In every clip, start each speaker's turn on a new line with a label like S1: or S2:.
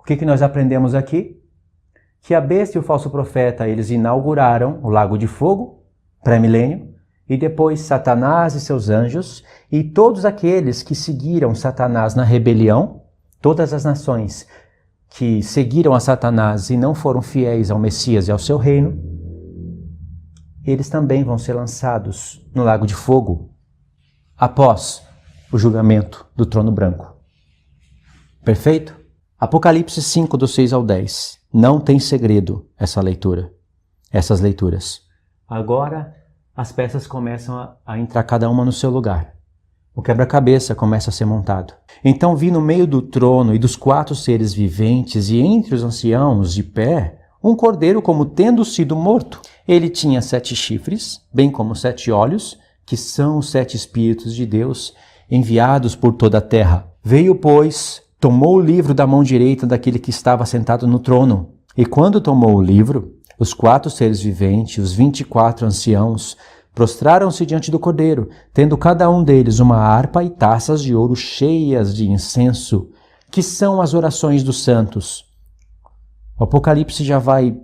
S1: que nós aprendemos aqui? Que a besta e o falso profeta, eles inauguraram o lago de fogo, pré-milênio, e depois Satanás e seus anjos, e todos aqueles que seguiram Satanás na rebelião, todas as nações que seguiram a Satanás e não foram fiéis ao Messias e ao seu reino, eles também vão ser lançados no lago de fogo após o julgamento do trono branco. Perfeito? Apocalipse 5, do 6 ao 10. Não tem segredo essa leitura, essas leituras. Agora as peças começam a entrar cada uma no seu lugar. O quebra-cabeça começa a ser montado. Então vi no meio do trono e dos 4 seres viventes e entre os anciãos de pé um cordeiro como tendo sido morto. Ele tinha 7 chifres, bem como 7 olhos, que são os 7 Espíritos de Deus enviados por toda a terra. Veio, pois, tomou o livro da mão direita daquele que estava sentado no trono. E quando tomou o livro, os 4 seres viventes, os 24 anciãos, prostraram-se diante do cordeiro, tendo cada um deles uma harpa e taças de ouro cheias de incenso, que são as orações dos santos. O Apocalipse já vai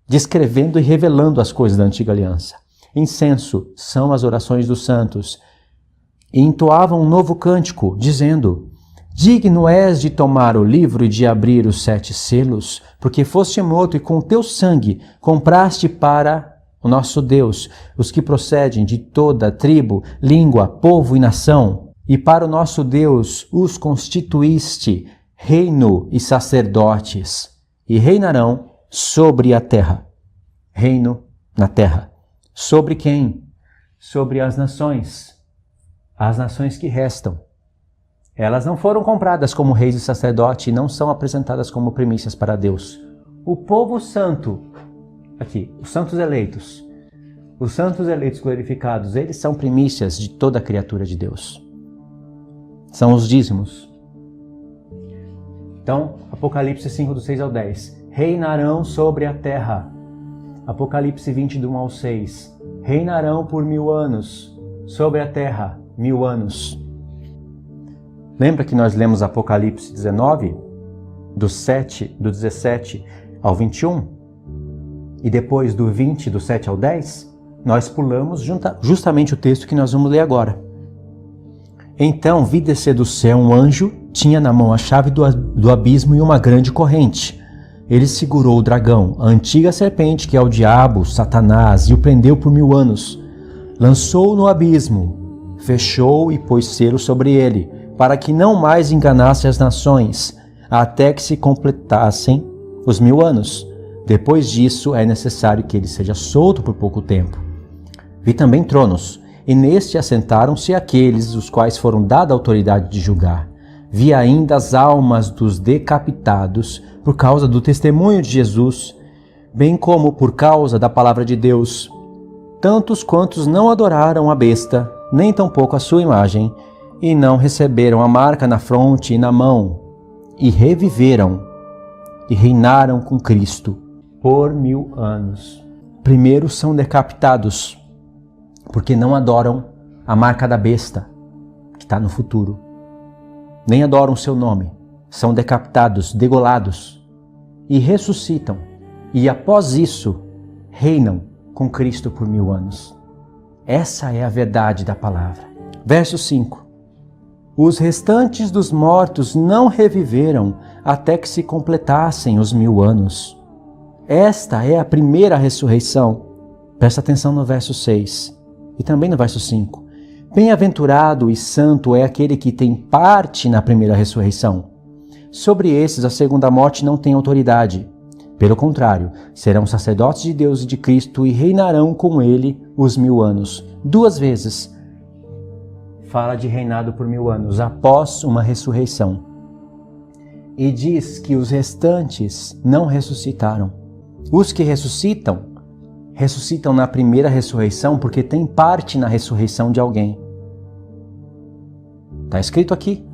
S1: descrevendo e revelando as coisas da antiga aliança. Incenso são as orações dos santos. E entoavam um novo cântico, dizendo: digno és de tomar o livro e de abrir os 7 selos, porque foste morto e com o teu sangue compraste para o nosso Deus os que procedem de toda tribo, língua, povo e nação. E para o nosso Deus os constituíste reino e sacerdotes, e reinarão sobre a terra. Reino na terra. Sobre quem? Sobre as nações que restam. Elas não foram compradas como reis e sacerdote e não são apresentadas como primícias para Deus. O povo santo, aqui, os santos eleitos glorificados, eles são primícias de toda a criatura de Deus. São os dízimos. Então, Apocalipse 5, do 6 ao 10. Reinarão sobre a terra. Apocalipse 20, do 1 ao 6. Reinarão por 1000 anos sobre a terra. 1000 anos. Lembra que nós lemos Apocalipse 19, do 17 ao 21? E depois do 20, do 7 ao 10? Nós pulamos justamente o texto que nós vamos ler agora. Então vi descer do céu um anjo, tinha na mão a chave do abismo e uma grande corrente. Ele segurou o dragão, a antiga serpente, que é o diabo, Satanás, e o prendeu por 1000 anos. Lançou-o no abismo, fechou e pôs selo sobre ele, para que não mais enganasse as nações, até que se completassem os 1000 anos. Depois disso, é necessário que ele seja solto por pouco tempo. Vi também tronos, e neste assentaram-se aqueles os quais foram dada a autoridade de julgar. Vi ainda as almas dos decapitados por causa do testemunho de Jesus, bem como por causa da palavra de Deus, tantos quantos não adoraram a besta, nem tampouco a sua imagem, e não receberam a marca na fronte e na mão, e reviveram, e reinaram com Cristo por 1000 anos. Primeiro são decapitados, porque não adoram a marca da besta, que está no futuro. Nem adoram o seu nome. São decapitados, degolados, e ressuscitam. E após isso, reinam com Cristo por 1000 anos. Essa é a verdade da palavra. Verso 5. Os restantes dos mortos não reviveram até que se completassem os 1000 anos. Esta é a primeira ressurreição. Presta atenção no verso 6 e também no verso 5. Bem-aventurado e santo é aquele que tem parte na primeira ressurreição. Sobre esses a segunda morte não tem autoridade. Pelo contrário, serão sacerdotes de Deus e de Cristo e reinarão com ele os 1000 anos. 2 vezes fala de reinado por 1000 anos após uma ressurreição. E diz que os restantes não ressuscitaram. Os que ressuscitam na primeira ressurreição porque têm parte na ressurreição de alguém. Está escrito aqui.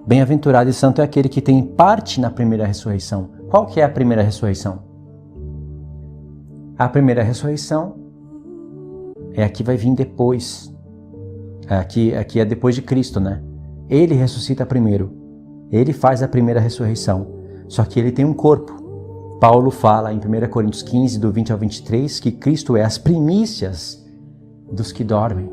S1: Bem-aventurado e santo é aquele que tem parte na primeira ressurreição. Qual que é a primeira ressurreição? A primeira ressurreição é a que vai vir depois. Aqui é depois de Cristo, né? Ele ressuscita primeiro. Ele faz a primeira ressurreição. só que ele tem um corpo. Paulo fala em 1 Coríntios 15, do 20 ao 23, que Cristo é as primícias dos que dormem.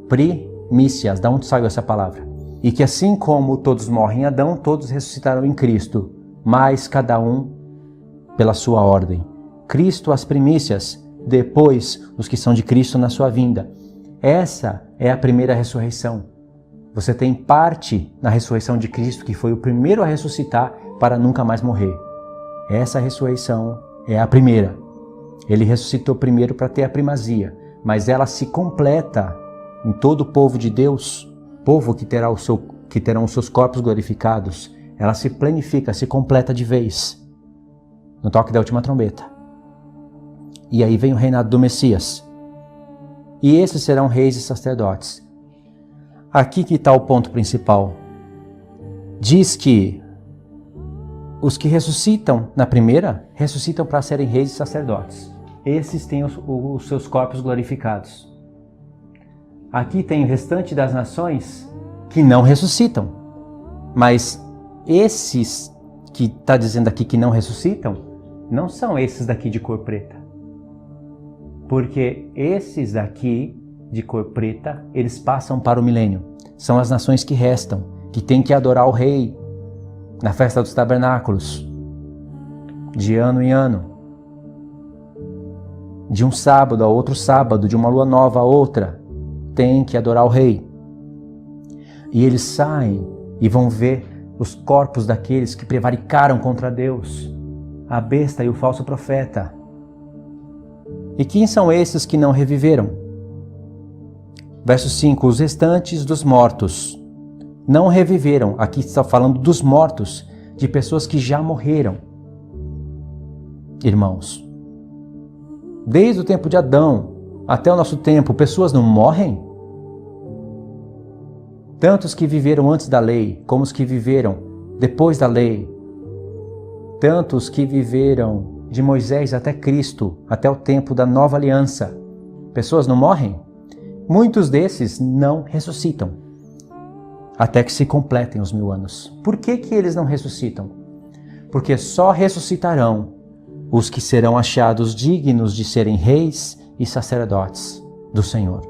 S1: Primícias, da onde saiu essa palavra? E que assim como todos morrem em Adão, todos ressuscitarão em Cristo, mas cada um pela sua ordem. Cristo as primícias, depois os que são de Cristo na sua vinda. Essa é a primeira ressurreição. Você tem parte na ressurreição de Cristo, que foi o primeiro a ressuscitar para nunca mais morrer. Essa ressurreição é a primeira. Ele ressuscitou primeiro para ter a primazia, mas ela se completa em todo o povo de Deus, povo que terão os seus corpos glorificados. Ela se planifica, se completa de vez, no toque da última trombeta. E aí vem o reinado do Messias. E esses serão reis e sacerdotes. Aqui que está o ponto principal. Diz que os que ressuscitam na primeira, ressuscitam para serem reis e sacerdotes. Esses têm os seus corpos glorificados. Aqui tem o restante das nações que não ressuscitam. Mas esses que está dizendo aqui que não ressuscitam, não são esses daqui de cor preta. Porque esses daqui de cor preta, eles passam para o milênio. São as nações que restam, que têm que adorar o rei na festa dos tabernáculos, de ano em ano, de um sábado a outro sábado, de uma lua nova a outra, tem que adorar o rei. E eles saem e vão ver os corpos daqueles que prevaricaram contra Deus, a besta e o falso profeta. E quem são esses que não reviveram? Verso 5, os restantes dos mortos não reviveram. Aqui está falando dos mortos, de pessoas que já morreram. Irmãos, desde o tempo de Adão até o nosso tempo, pessoas não morrem? Tanto os que viveram antes da lei, como os que viveram depois da lei. Tanto os que viveram de Moisés até Cristo, até o tempo da nova aliança. Pessoas não morrem? Muitos desses não ressuscitam, até que se completem os 1000 anos. Por que eles não ressuscitam? Porque só ressuscitarão os que serão achados dignos de serem reis e sacerdotes do Senhor.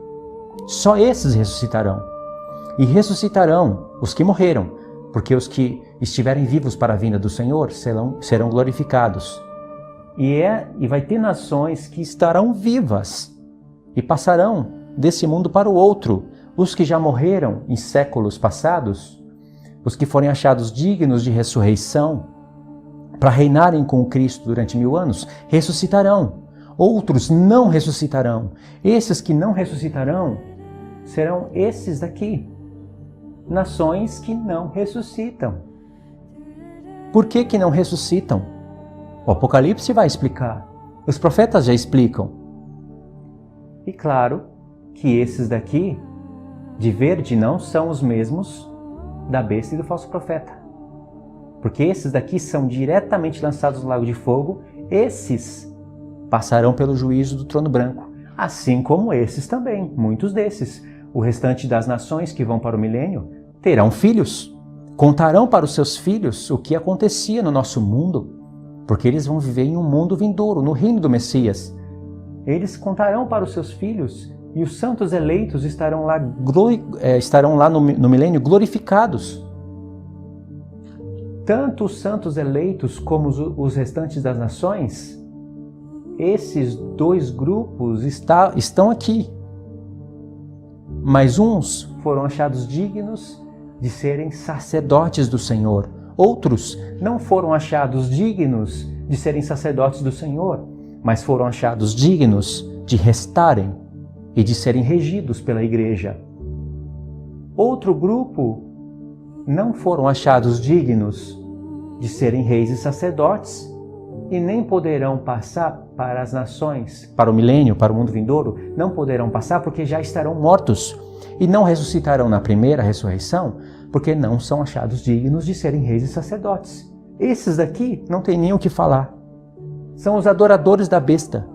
S1: Só esses ressuscitarão. E ressuscitarão os que morreram, porque os que estiverem vivos para a vinda do Senhor serão glorificados. E vai ter nações que estarão vivas e passarão desse mundo para o outro. Os que já morreram em séculos passados, os que forem achados dignos de ressurreição, para reinarem com Cristo durante 1000 anos, ressuscitarão. Outros não ressuscitarão. Esses que não ressuscitarão serão esses daqui, nações que não ressuscitam. Por que não ressuscitam? O Apocalipse vai explicar. Os profetas já explicam. E claro que esses daqui, de verde, não são os mesmos da besta e do falso profeta. Porque esses daqui são diretamente lançados no lago de fogo. Esses passarão pelo juízo do trono branco. Assim como esses também, muitos desses. O restante das nações que vão para o milênio terão filhos. Contarão para os seus filhos o que acontecia no nosso mundo. Porque eles vão viver em um mundo vindouro, no reino do Messias. Eles contarão para os seus filhos e os santos eleitos estarão lá no milênio glorificados. Tanto os santos eleitos como os restantes das nações, esses dois grupos estão aqui. Mas uns foram achados dignos de serem sacerdotes do Senhor. Outros não foram achados dignos de serem sacerdotes do Senhor, mas foram achados dignos de restarem e de serem regidos pela igreja. Outro grupo não foram achados dignos de serem reis e sacerdotes e nem poderão passar para as nações, para o milênio, para o mundo vindouro, não poderão passar porque já estarão mortos e não ressuscitarão na primeira ressurreição porque não são achados dignos de serem reis e sacerdotes. Esses daqui não tem nem o que falar. São os adoradores da besta,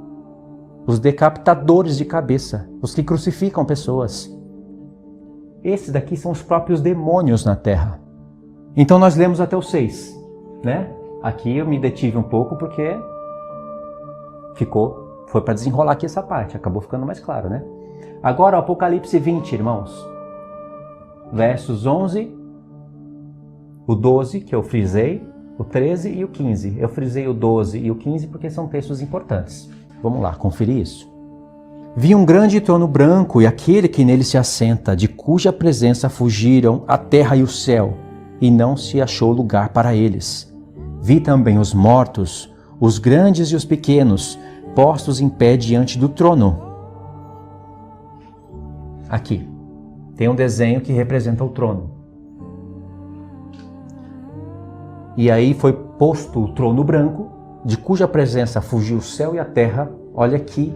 S1: os decapitadores de cabeça, os que crucificam pessoas. Esses daqui são os próprios demônios na terra. Então nós lemos até o 6, né? Aqui eu me detive um pouco porque foi para desenrolar aqui essa parte, acabou ficando mais claro, né? Agora o Apocalipse 20, irmãos. Versos 11, o 12, que eu frisei, o 13 e o 15. Eu frisei o 12 e o 15 porque são textos importantes. Vamos lá, conferir isso. Vi um grande trono branco e aquele que nele se assenta, de cuja presença fugiram a terra e o céu, e não se achou lugar para eles. Vi também os mortos, os grandes e os pequenos, postos em pé diante do trono. Aqui tem um desenho que representa o trono. E aí foi posto o trono branco, de cuja presença fugiu o céu e a terra. Olha que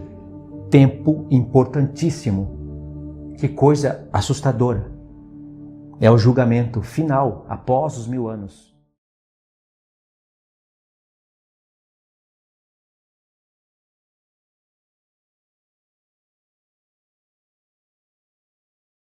S1: tempo importantíssimo. Que coisa assustadora. É o julgamento final após os 1000 anos.